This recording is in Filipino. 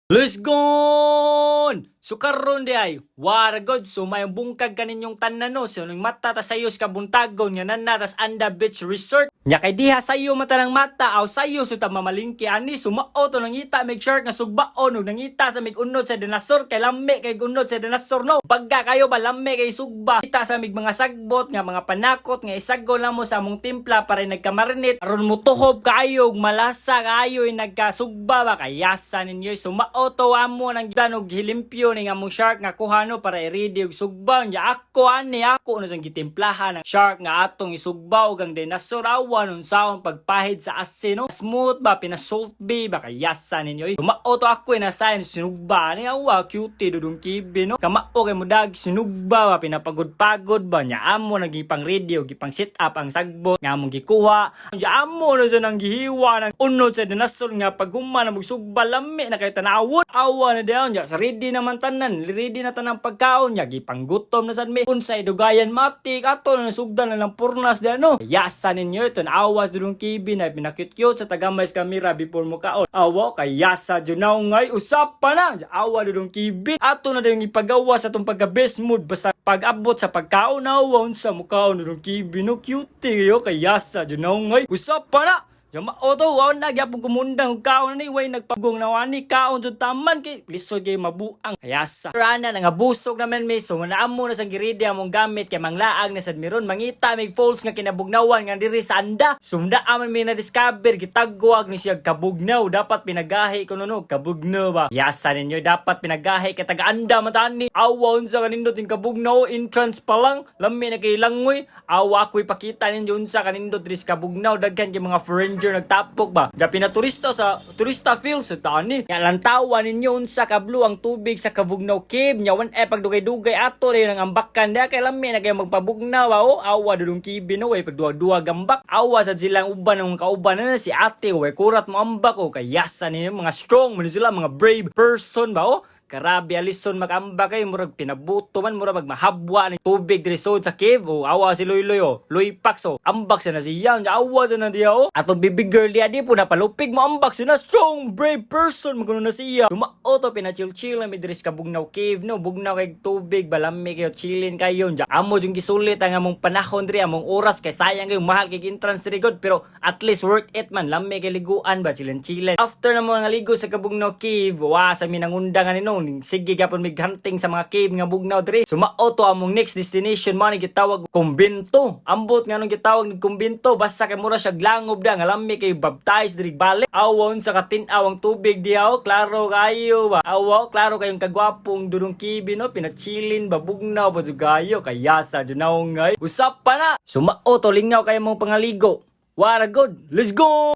Let's go! So karon di ay, waragod, so may bungkag kaninyong tanan no, so nung mata ta sayos ka buntagon nga nanatas Anda Beach Resort. Nya kay diha sayo mata ng mata, aw sayo so ta mamalingki ani, sumao to nangita mig shark nga sugbaon ug nangita sa mig unod sa dinasor kay lami kay unod sa dinasor no. Pagka kayo ba lami kay sugba, kita sa mig mga sagbot nga mga panakot nga isagol na mo sa among timpla para nagkamarinate aron mo tuhob kaayo ug malasa kaayo nagkasugba ba kayasa ninyo sumao to amo nang danog hilimpyo ni nga mong shark nga kuhano para i-ready og sugbaw nya ako ani ako no sang gitimplahan ng shark nga atong isugbaw og ang dinosaur awan unsaon pagpahid sa asin no smooth ba pinasalt be ba kayasa ninyo sumao to ako na sign sinugba ni awa cute dudong kibi no kamao kay mudag sinugba ba pinapagod-pagod ba nya amo nagipang ready og gipang sit up ang sagbot nga among gikuha nya amo no sa nang gihiwa ng unod sa dinosaur nga paghuman na magsugba lami na kay tanawon awa na dayon nya sa ready naman tanan ready na tanang pagkaon nya gipanggutom na sad mi unsay dugayan matik ato na sugdan na ng purnas di ano yasa ninyo ito awas dudong kibi na pinakyut-kyut sa tagamay sa kamera before mo kaon awa kay yasa junaw ngay usap pa na awa dudong kibi ato na dayon ipagawa sa tong pagka best mood basta pag-abot sa pagkaon awa unsa mo kaon dudong kibi no cute yo kay yasa junaw ngay usap pa na Jama oto waw na gyapon kumundang kaon ni way nagpagong nawani kaon jud taman kay lisod kay mabuang kayasa. Rana nga busog naman mi so naamo na sa giridi among gamit kay manglaag na sad miron mangita mig falls nga kinabugnawan nga diri sa anda. Sumda aman mi na discover gitagwag ni siya kabugnaw dapat pinagahi kuno no kabugnaw ba. Yasa ninyo dapat pinagahi kay taga-anda matani. Awon sa kanindot ing kabugnaw entrance pa lang lami na kay langoy. Awa ko'y pakita ninyo unsa kanindot diri sa kabugnaw daghan kay mga friend nagtapok ba gapi na turista sa turista fields sa tani nya lantawan ninyo unsa kablo ang tubig sa Kabugnaw Cave nya wan pagdugay-dugay ato rin ang ambakan da kay lami na kay magpabugnaw o awa dudong kibi no way pagduwa-duwa gambak awa sa silang uban ng kauban na si ate way kurat mo ambak o kay yasa ninyo mga strong man sila mga brave person ba o Karabi alison makambak kay murag pinabuto man murag magmahabwa ng tubig diri sa cave o awa si Loy o Loy Pax o ambak siya na siya awa siya na diya o ato bibig girl diya di po napalupig mo ambak siya na strong brave person magano na siya tumao to pinachill-chill na midris ka Bugnaw Cave no bugnaw kay tubig balami kayo chillin kayo diya amo yung gisulit ang among panahon diri among oras kay sayang kayo mahal kay entrance diri god pero at least worth it man lami kay liguan ba chillin after na mo nga ligo sa Kabugnaw Cave wa sa minangundangan ni no sige gapon mig hunting sa mga cave nga bugnaw diri sumao to among next destination man gitawag kumbento ambot nga nung gitawag ni kumbento basta kay mura siya langob da nga lami kay baptize diri balik awon sa katin-aw ang tubig diha klaro kayo ba awo klaro kayong kagwapong dudong kibi no pinachilin ba bugnaw ba gayo kayasa junaw ngay usap pa na sumao to lingaw kay mong pangaligo wara good let's go.